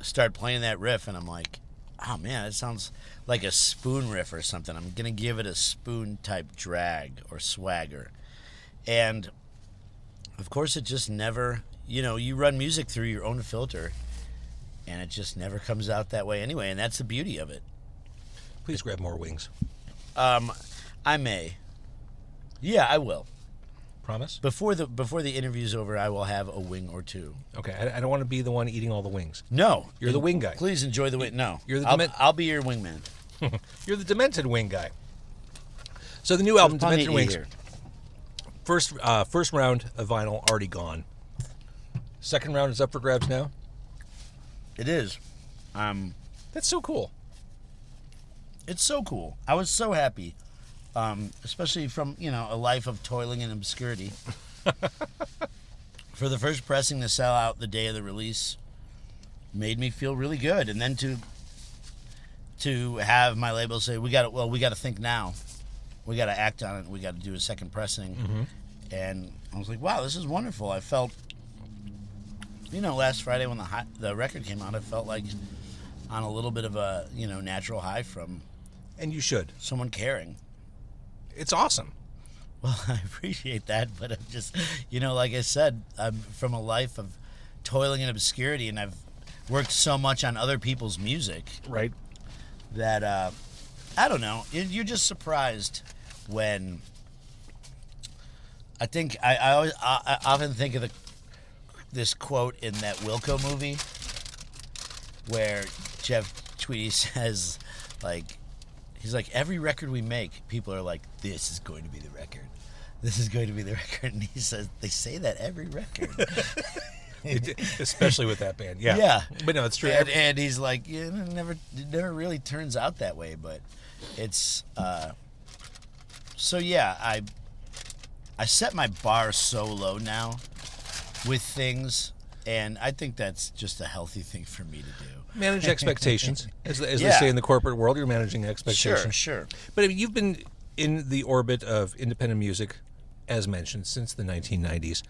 started playing that riff, and I'm like, oh man, it sounds like a spoon riff or something. I'm gonna give it a spoon type drag or swagger, and of course it just never. You run music through your own filter, and it just never comes out that way anyway, and that's the beauty of it. Please grab more wings. I may. Yeah, I will. Promise? Before the interview's over, I will have a wing or two. Okay, I don't want to be the one eating all the wings. No. You're the wing guy. Please enjoy the wing. No. You're the I'll be your wingman. You're the Demented Wing guy. So the new album, Demented Wings. Here. First round of vinyl already gone. Second round is up for grabs now. It is. That's so cool. It's so cool. I was so happy, especially from a life of toiling and obscurity. For the first pressing to sell out the day of the release, made me feel really good, and then to have my label say we got to think now, we got to act on it, we got to do a second pressing, and I was like, wow, this is wonderful. I felt, last Friday when the record came out, I felt like on a little bit of a natural high from. And you should. Someone caring. It's awesome. Well, I appreciate that, but I'm just, like I said, I'm from a life of toiling in obscurity, and I've worked so much on other people's music. Right. That, I don't know, you're just surprised when, I think, I often think of this quote in that Wilco movie, where Jeff Tweedy says, he's like, every record we make, people are like, this is going to be the record. This is going to be the record. And he says, they say that every record. Especially with that band. Yeah. Yeah. But no, it's true. And he's like, it never really turns out that way. But it's, so yeah, I set my bar so low now with things. And I think that's just a healthy thing for me to do. Manage expectations. As they say in the corporate world, you're managing expectations. Sure. But I mean, you've been in the orbit of independent music, as mentioned, since the 1990s.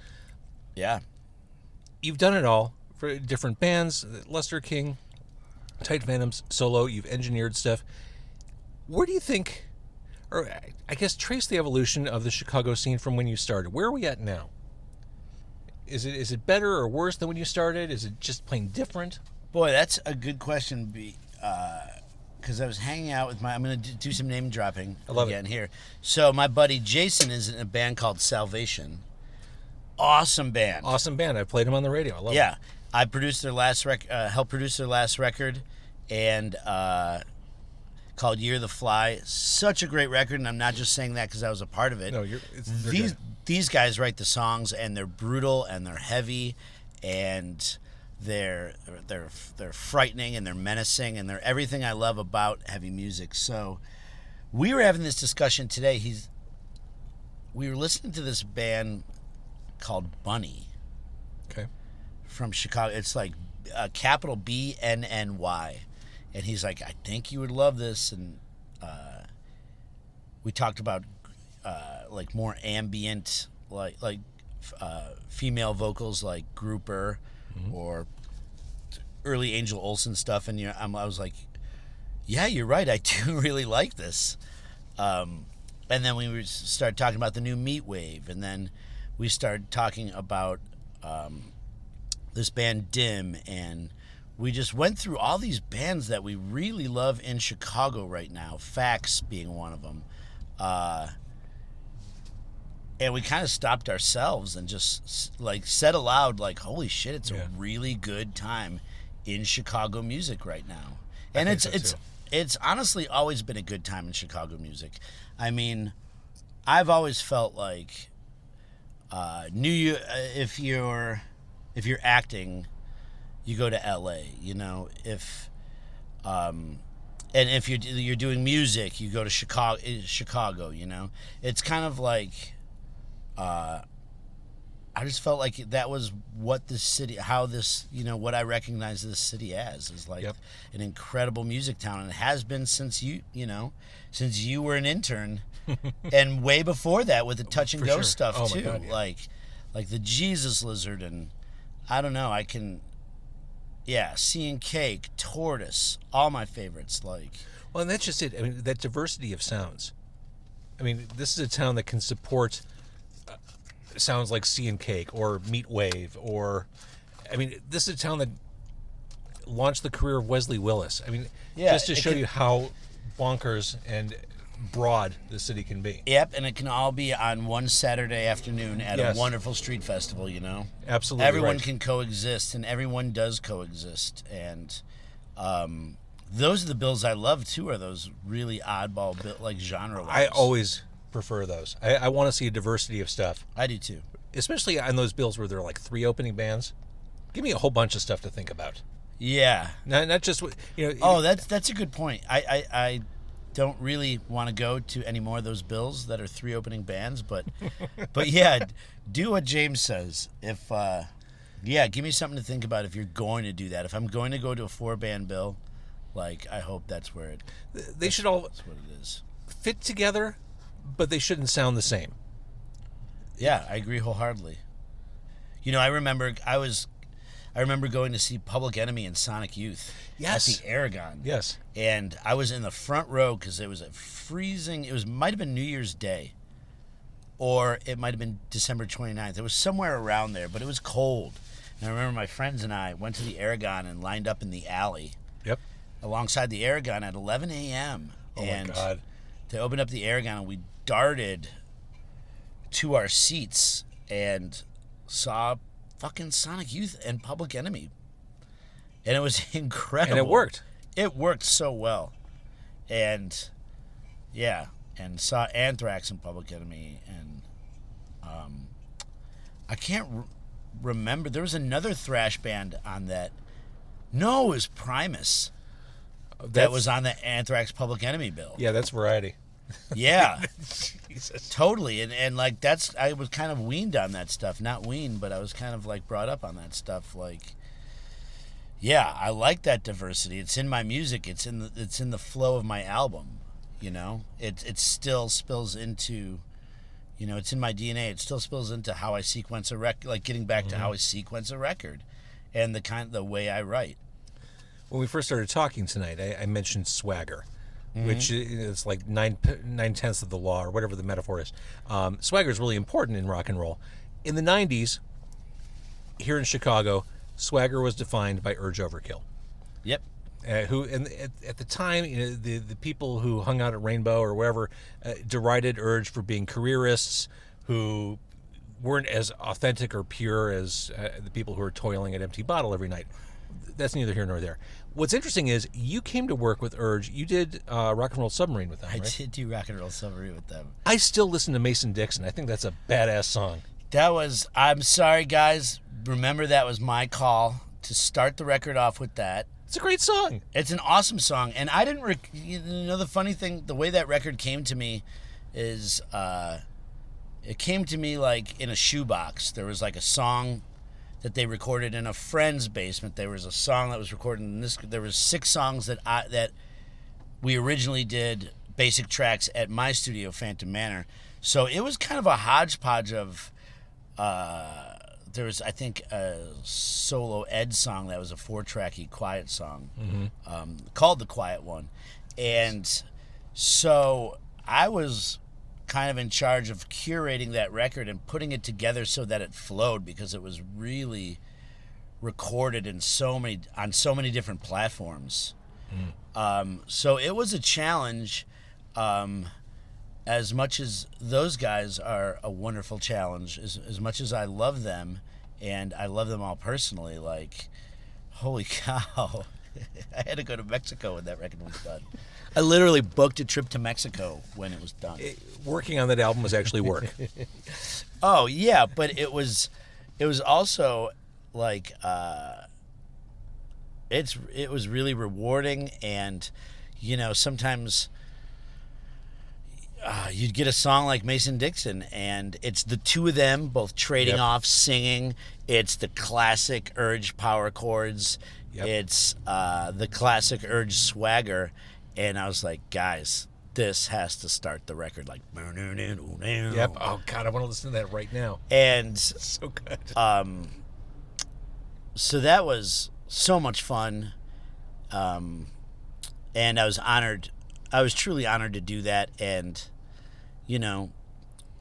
Yeah. You've done it all for different bands, Lustre King, Tight Phantomz, solo. You've engineered stuff. Where do you think, or I guess trace the evolution of the Chicago scene from when you started? Where are we at now? Is it better or worse than when you started? Is it just plain different? Boy, that's a good question. Because I was hanging out with I'm going to do some name dropping again here. So my buddy Jason is in a band called Salvation. Awesome band. I played him on the radio. I love it. Yeah, I produced their last helped produce their last record, and called Year the Fly. Such a great record, and I'm not just saying that because I was a part of it. No, these guys write the songs, and they're brutal, and they're heavy, and they're frightening, and they're menacing, and they're everything I love about heavy music. So we were having this discussion today. We were listening to this band called Bunny. Okay. From Chicago. It's like capital BNNY. And he's like, I think you would love this. And we talked about like more ambient, like female vocals like Grouper or early Angel Olsen stuff. And I was like, yeah, you're right. I do really like this. And then we started talking about the new Meat Wave. And then we started talking about this band Dim, and we just went through all these bands that we really love in Chicago right now, Fax being one of them. And we kind of stopped ourselves and just said aloud, holy shit, it's a really good time in Chicago music right now. And it's honestly always been a good time in Chicago music. I mean, I've always felt like if you're acting, you go to LA, and if you're doing music, you go to Chicago, It's kind of like I just felt like that was what this city, what I recognize this city as is an incredible music town, and it has been since since you were an intern, and way before that with the Touch and Go stuff too, God, yeah. like the Jesus Lizard, and I don't know, Yeah, Sea and Cake, Tortoise, all my favorites. Like, Well, and that's just it. I mean, that diversity of sounds. I mean, this is a town that can support sounds like Sea and Cake or Meat Wave or, I mean, this is a town that launched the career of Wesley Willis. I mean, Yeah, just to it show can- you how bonkers and broad the city can be. yep, and it can all be on one Saturday afternoon at Yes. a wonderful street festival, you know? Absolutely Everyone right. can coexist, and everyone does coexist. And those are the bills I love, too, are those really oddball, like, genre ones. I always prefer those. I want to see a diversity of stuff, I do, too. especially on those bills where there are like 3 opening bands. Give me a whole bunch of stuff to think about. Yeah. Not just, you know. Oh, that's a good point. I don't really want to go to any more of those bills that are 3 opening bands, but yeah, do what James says. If give me something to think about if you're going to do that. If I'm going to go to a 4-band bill, like, I hope that's where They should all that's what it is. fit together, but they shouldn't sound the same. Yeah, I agree wholeheartedly. You know, I remember going to see Public Enemy and Sonic Youth Yes. at the Aragon. Yes. And I was in the front row because it was might have been New Year's Day, or it might have been December 29th. It was somewhere around there, but it was cold. And I remember my friends and I went to the Aragon and lined up in the alley Yep. alongside the Aragon at 11 a.m. Oh, and my God. they opened up the Aragon and we darted to our seats and saw fucking Sonic Youth and Public Enemy. And it was incredible. And it worked. It worked so well. And yeah, and saw Anthrax and Public Enemy, and I can't remember. There was another thrash band on that. No, it was Primus that was on the Anthrax Public Enemy bill. Yeah, that's variety. Yeah, Jesus. totally. And like I was kind of weaned on that stuff. Not weaned, but I was kind of like brought up on that stuff. Like, yeah, I like that diversity. It's in my music. It's in the flow of my album. You know, it still spills into, you know, it's in my DNA. It still spills into how I sequence a record. Like getting back to how I sequence a record, and the way I write. When we first started talking tonight, I mentioned swagger, which is like 9/10 of the law, or whatever the metaphor is. Swagger is really important in rock and roll. In the 90s, here in Chicago, swagger was defined by Urge Overkill. Yep. At the time, you know, the people who hung out at Rainbow or wherever derided Urge for being careerists who weren't as authentic or pure as the people who are toiling at Empty Bottle every night. That's neither here nor there. What's interesting is you came to work with Urge. You did Rock and Roll Submarine with them, I right? did do Rock and Roll Submarine with them. I still listen to Mason Dixon. I think that's a badass song. I'm sorry, guys. Remember, that was my call to start the record off with that. It's a great song. It's an awesome song, and I didn't. You know, the funny thing, the way that record came to me is, it came to me like in a shoebox. There was like a song that they recorded in a friend's basement. There was a song that was recorded in this. There was 6 songs that we originally did basic tracks at my studio, Phantom Manor. So it was kind of a hodgepodge of. There was, I think, a solo Ed song that was a 4-tracky quiet song called The Quiet One. And so I was kind of in charge of curating that record and putting it together so that it flowed, because it was really recorded on so many different platforms. So it was a challenge. As much as those guys are a wonderful challenge, as much as I love them, and I love them all personally, like, holy cow. I had to go to Mexico when that record was done. I literally booked a trip to Mexico when it was done. Working on that album was actually work. Oh, yeah, but it was also, like, it was really rewarding, and, you know, sometimes you'd get a song like Mason Dixon, and it's the two of them both trading off singing. It's the classic Urge power chords. Yep. It's the classic Urge swagger. And I was like, guys, this has to start the record. Like, Yep. Oh, God, I want to listen to that right now. And So good. so that was so much fun. And I was honored. I was truly honored to do that. And, you know,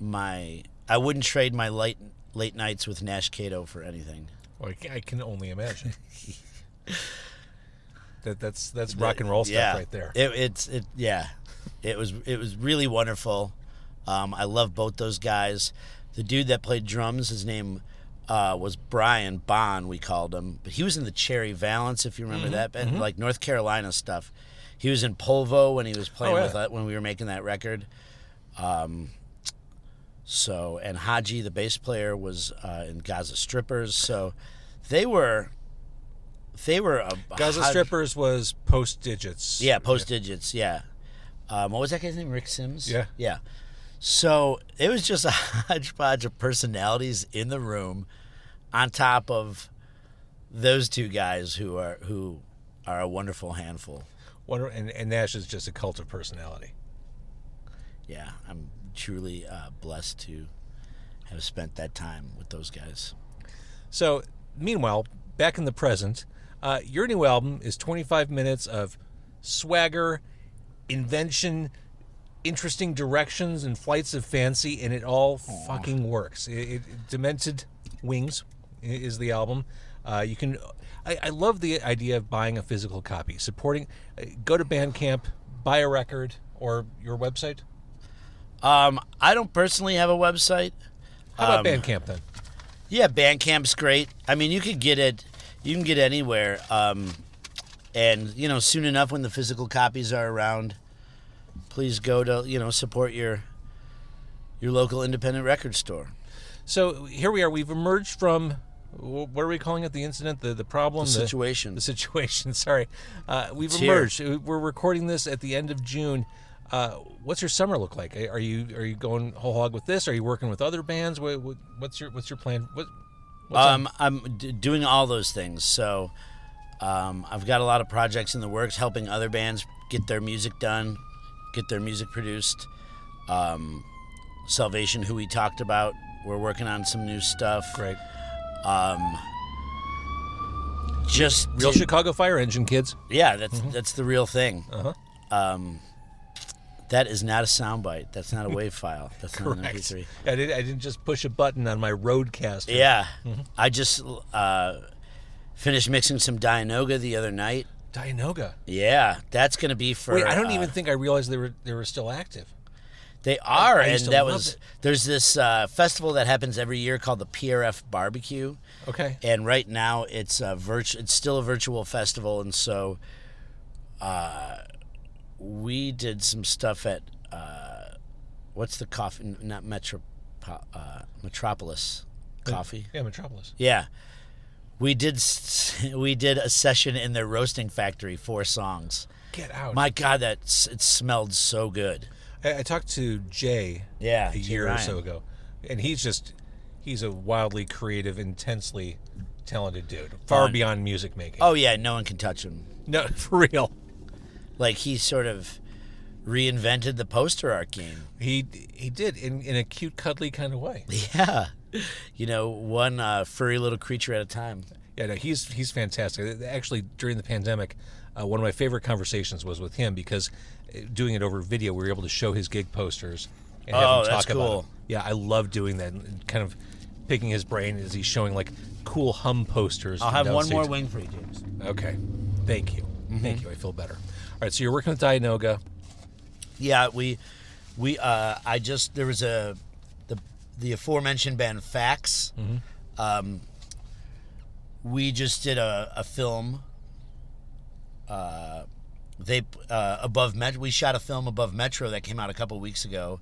I wouldn't trade my late nights with Nash Cato for anything. Well, I can only imagine. That's rock and roll stuff right there. It was really wonderful. I love both those guys. The dude that played drums, his name was Brian Bond, we called him, but he was in the Cherry Valance, if you remember that band, like North Carolina stuff. He was in Polvo when he was playing with when we were making that record. So, and Haji, the bass player, was in Gaza Strippers. So, they were Gaza Strippers was Post Digits. Yeah, Post Digits. Yeah. What was that guy's name? Rick Sims. Yeah. Yeah. So it was just a hodgepodge of personalities in the room, on top of those two guys who are a wonderful handful. And Nash is just a cult of personality. Yeah, I'm truly blessed to have spent that time with those guys. So, meanwhile, back in the present, your new album is 25 minutes of swagger, invention, interesting directions, and flights of fancy, and it all fucking works. Demented Wings is the album. You can. I love the idea of buying a physical copy, supporting. Go to Bandcamp, buy a record, or your website. I don't personally have a website. How about Bandcamp then? Yeah, Bandcamp's great. I mean, you can get it anywhere. And, you know, soon enough when the physical copies are around, please go to, you know, support your local independent record store. So here we are. We've emerged from, what are we calling it? The incident, the problem? The situation. The situation, sorry. We've It's emerged. here. We're recording this at the end of June. What's your summer look like? Are you going whole hog with this? Are you working with other bands? What's your plan? I'm doing all those things. So I've got a lot of projects in the works, helping other bands get their music done, get their music produced. Salvation, who we talked about, we're working on some new stuff. Great. Just real Chicago Fire Engine, kids. Yeah, that's the real thing. Uh-huh. That is not a soundbite. That's not a wave file. That's not an Correct. MP3. I didn't just push a button on my Roadcaster. Yeah. I just finished mixing some Dianoga the other night. Dianoga. Yeah, that's going to be for... Wait, I don't even think I realized they were still active. They are, I used and to that love was... it. There's this festival that happens every year called the PRF Barbecue. Okay. And right now it's it's still a virtual festival, and so we did some stuff at what's the coffee? Not Metropolis Coffee. Yeah, Metropolis. Yeah, we did a session in their roasting factory, 4 songs. Get out! My God, it smelled so good. I talked to Jay a year or so ago, and he's a wildly creative, intensely talented dude, far beyond music making. Oh yeah, no one can touch him. No, for real. Like, he sort of reinvented the poster art game. He did in a cute, cuddly kind of way. Yeah, you know, one furry little creature at a time. Yeah, no, he's fantastic. Actually, during the pandemic, one of my favorite conversations was with him because doing it over video, we were able to show his gig posters and have him talk that's cool. about them. Yeah, I love doing that and kind of picking his brain as he's showing like cool Hum posters. I'll have one downstage. more wing for you, James. Okay, thank you, thank you. I feel better. All right, so you're working with Dianoga. Yeah, there was the aforementioned band Fax. We just did a film. We shot a film above Metro that came out a couple weeks ago,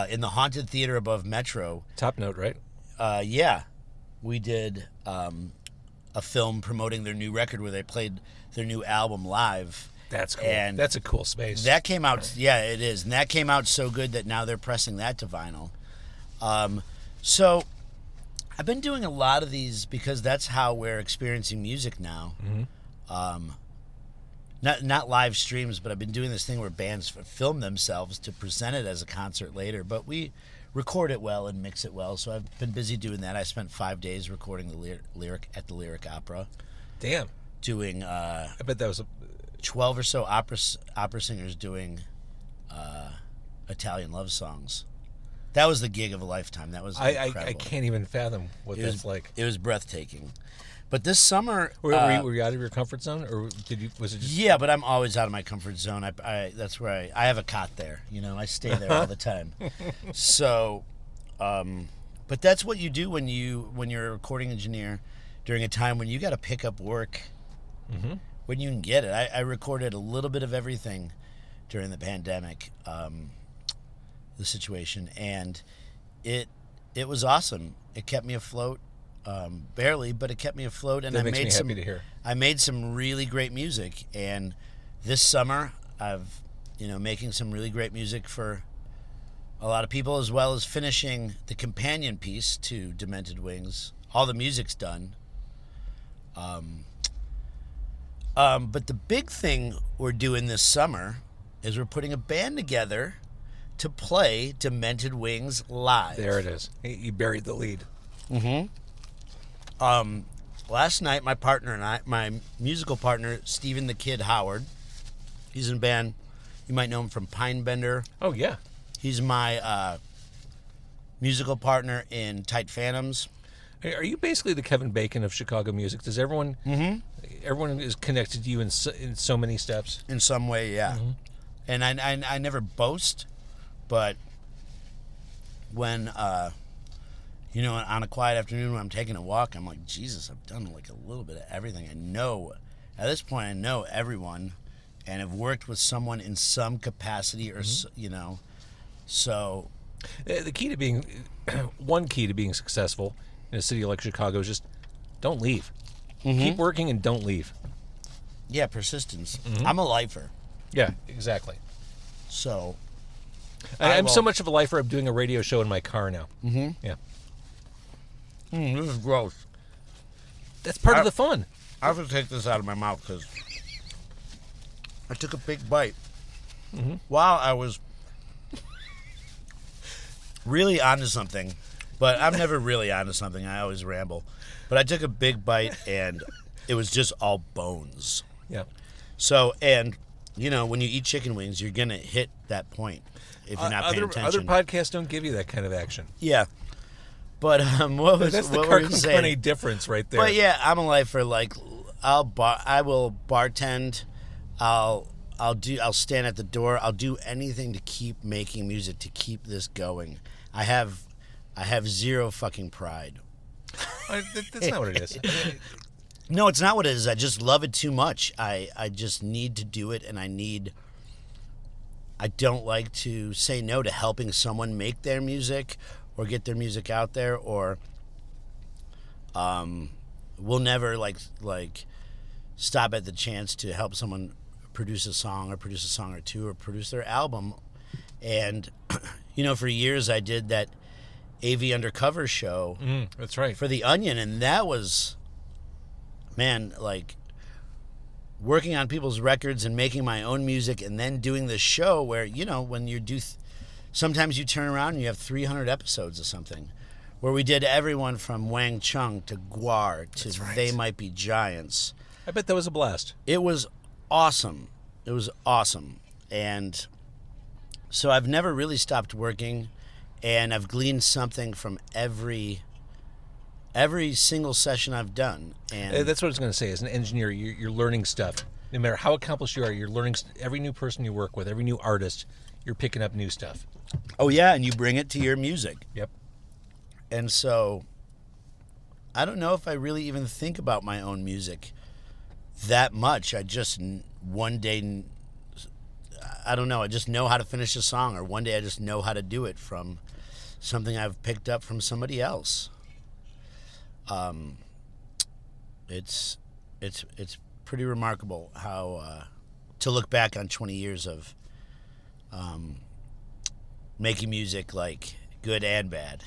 in the Haunted Theater above Metro. Top Note, right? Yeah, we did a film promoting their new record where they played their new album live. That's cool. And that's a cool space. That came out, yeah, it is, and that came out so good that now they're pressing that to vinyl. So I've been doing a lot of these because that's how we're experiencing music now. Not live streams, but I've been doing this thing where bands film themselves to present it as a concert later, but we record it well and mix it well, so I've been busy doing that. I spent 5 days recording the lyric at the Lyric Opera. Damn. doing I bet that was 12 or so opera singers doing Italian love songs. That was the gig of a lifetime. That was incredible. I can't even fathom what that's like. It was breathtaking. But this summer, Were you out of your comfort zone, or was it just? Yeah, but I'm always out of my comfort zone. That's where I have a cot there. I stay there all the time. So, but that's what you do when you're a recording engineer during a time when you got to pick up work when you can get it. I recorded a little bit of everything during the pandemic, the situation, and it was awesome. It kept me afloat. Barely, but it kept me afloat, and that makes me happy to hear. I made some really great music, and this summer I've making some really great music for a lot of people, as well as finishing the companion piece to Demented Wings. All the music's done. But the big thing we're doing this summer is we're putting a band together to play Demented Wings live. There it is. You buried the lead. Last night, my musical partner, Stephen the Kid Howard, he's in a band, you might know him from Pinebender. Oh, yeah. He's my musical partner in Tight Phantomz. Are you basically the Kevin Bacon of Chicago music? Does everyone everyone is connected to you in so many steps? In some way, yeah. And I never boast, but when on a quiet afternoon when I'm taking a walk, I'm like, Jesus, I've done like a little bit of everything. At this point, I know everyone and have worked with someone in some capacity or, so. The key to being, one key to being successful in a city like Chicago is just don't leave. Keep working and don't leave. Yeah, persistence. I'm a lifer. Yeah, exactly. So. I'm so much of a lifer, I'm doing a radio show in my car now. Yeah. This is gross. That's part of the fun. I have to take this out of my mouth because I took a big bite while I was really onto something. But I'm never really onto something. I always ramble. But I took a big bite and it was just all bones. Yeah. So, and, when you eat chicken wings, you're going to hit that point if you're not paying attention. Other podcasts don't give you that kind of action. Yeah. But that's the Carcon difference right there. But yeah, I'm a lifer. Like I will bartend. I'll stand at the door. I'll do anything to keep making music, to keep this going. I have zero fucking pride. That's not what it is. No, it's not what it is. I just love it too much. I just need to do it, and I don't like to say no to helping someone make their music or get their music out there, or we'll never like stop at the chance to help someone produce a song or two or produce their album. And for years I did that AV Undercover show. That's right. For The Onion, and that was, man, like working on people's records and making my own music, and then doing this show where when you do. Sometimes you turn around and you have 300 episodes of something, where we did everyone from Wang Chung to Guar to They Might Be Giants. I bet that was a blast. It was awesome. And so I've never really stopped working, and I've gleaned something from every single session I've done. And that's what I was going to say. As an engineer, you're learning stuff. No matter how accomplished you are, you're learning every new person you work with, every new artist, you're picking up new stuff. Oh, yeah, and you bring it to your music. Yep. And so I don't know if I really even think about my own music that much. I just one day, I don't know, I just know how to finish a song, or one day I just know how to do it from something I've picked up from somebody else. It's pretty remarkable how to look back on 20 years of making music, like good and bad.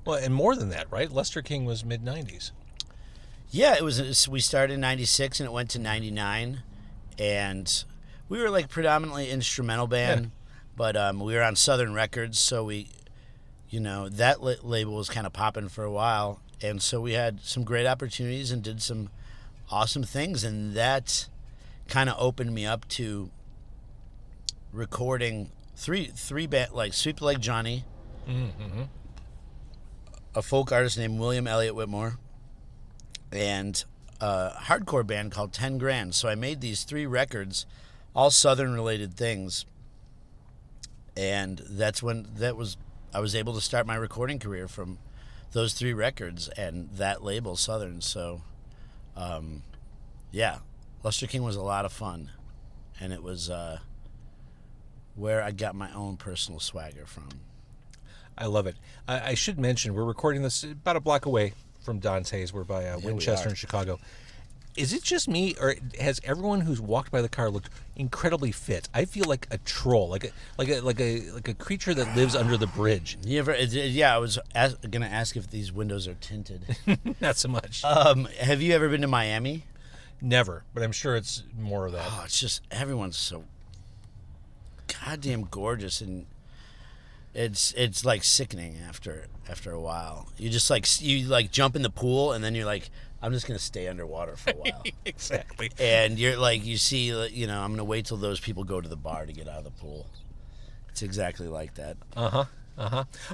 Well, and more than that, right? Lustre King was mid-90s. Yeah, we started in 96 and it went to 99, and we were like predominantly instrumental band, but we were on Southern Records, so we, that label was kind of popping for a while, and so we had some great opportunities and did some awesome things, and that kind of opened me up to recording three band, like Sweep Like Johnny, a folk artist named William Elliott Whitmore, and a hardcore band called 10 Grand. So I made these 3 records, all Southern related things, and that's when I was able to start my recording career from those 3 records and that label, Southern. So yeah, Lustre King was a lot of fun, and it was where I got my own personal swagger from. I love it. I should mention, we're recording this about a block away from Dante's. We're by Winchester in Chicago. Is it just me, or has everyone who's walked by the car looked incredibly fit? I feel like a troll, like a creature that lives under the bridge. You ever? Yeah, I was going to ask if these windows are tinted. Not so much. Have you ever been to Miami? Never, but I'm sure it's more of that. Oh, it's just everyone's so goddamn gorgeous, and it's like sickening after a while. You just you jump in the pool, and then you're like, I'm just gonna stay underwater for a while. Exactly. And you're like, you see, I'm gonna wait till those people go to the bar to get out of the pool. It's exactly like that. All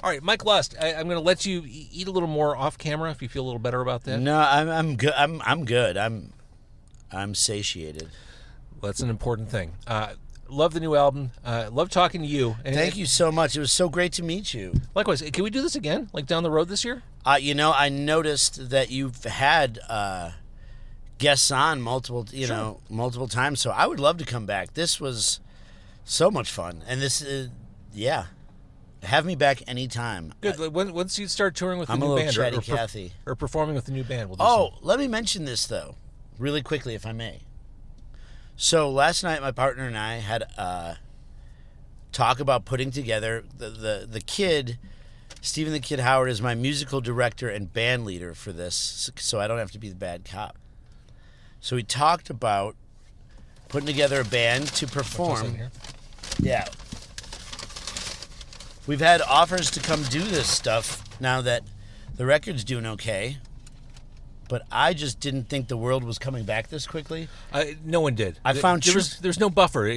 right, Mike Lust, I'm gonna let you eat a little more off camera if you feel a little better about that. No, I'm good. I'm good. I'm satiated. Well, that's an important thing. Love the new album. Love talking to you. And Thank you so much. It was so great to meet you. Likewise. Can we do this again, like down the road this year? I noticed that you've had guests on multiple times, so I would love to come back. This was so much fun, and this is, have me back anytime. Good. Once you start touring with the I'm new a little band, chatty Cathy, or performing with the new band, we'll do something. Let me mention this though, really quickly, if I may. So last night, my partner and I had a talk about putting together the kid. Stephen the Kid Howard is my musical director and band leader for this, so I don't have to be the bad cop. So we talked about putting together a band to perform. Yeah. We've had offers to come do this stuff now that the record's doing okay, but I just didn't think the world was coming back this quickly. No one did. I found there's no buffer.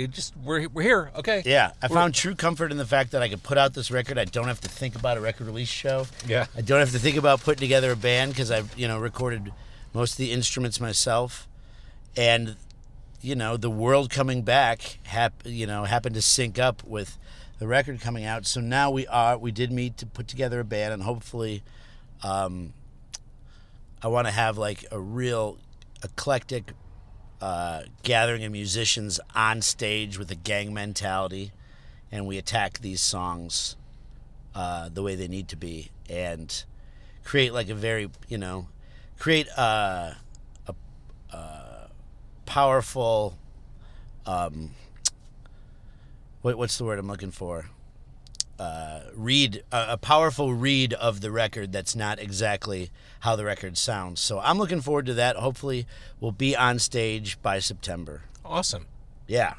We're here. Okay. Yeah, I found true comfort in the fact that I could put out this record. I don't have to think about a record release show. Yeah. I don't have to think about putting together a band because I've recorded most of the instruments myself, and the world coming back happened to sync up with the record coming out. So now we did meet to put together a band, and hopefully, I want to have like a real eclectic gathering of musicians on stage with a gang mentality, and we attack these songs the way they need to be, and create like a very create a powerful what's the word I'm looking for? A powerful read of the record that's not exactly how the record sounds. So I'm looking forward to that. Hopefully we'll be on stage by September. Awesome. Yeah.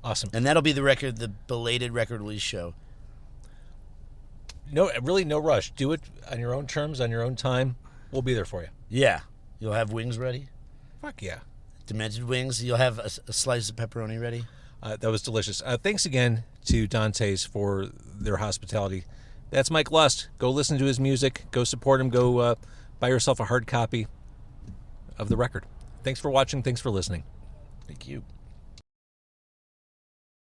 Awesome. And that'll be the belated record release show. No, really no rush. Do it on your own terms, on your own time. We'll be there for you. Yeah. You'll have wings ready? Fuck yeah. Demented Wings. You'll have a slice of pepperoni ready? That was delicious. Thanks again to Dante's for their hospitality. That's Mike Lust. Go listen to his music. Go support him. Go buy yourself a hard copy of the record. Thanks for watching. Thanks for listening. Thank you.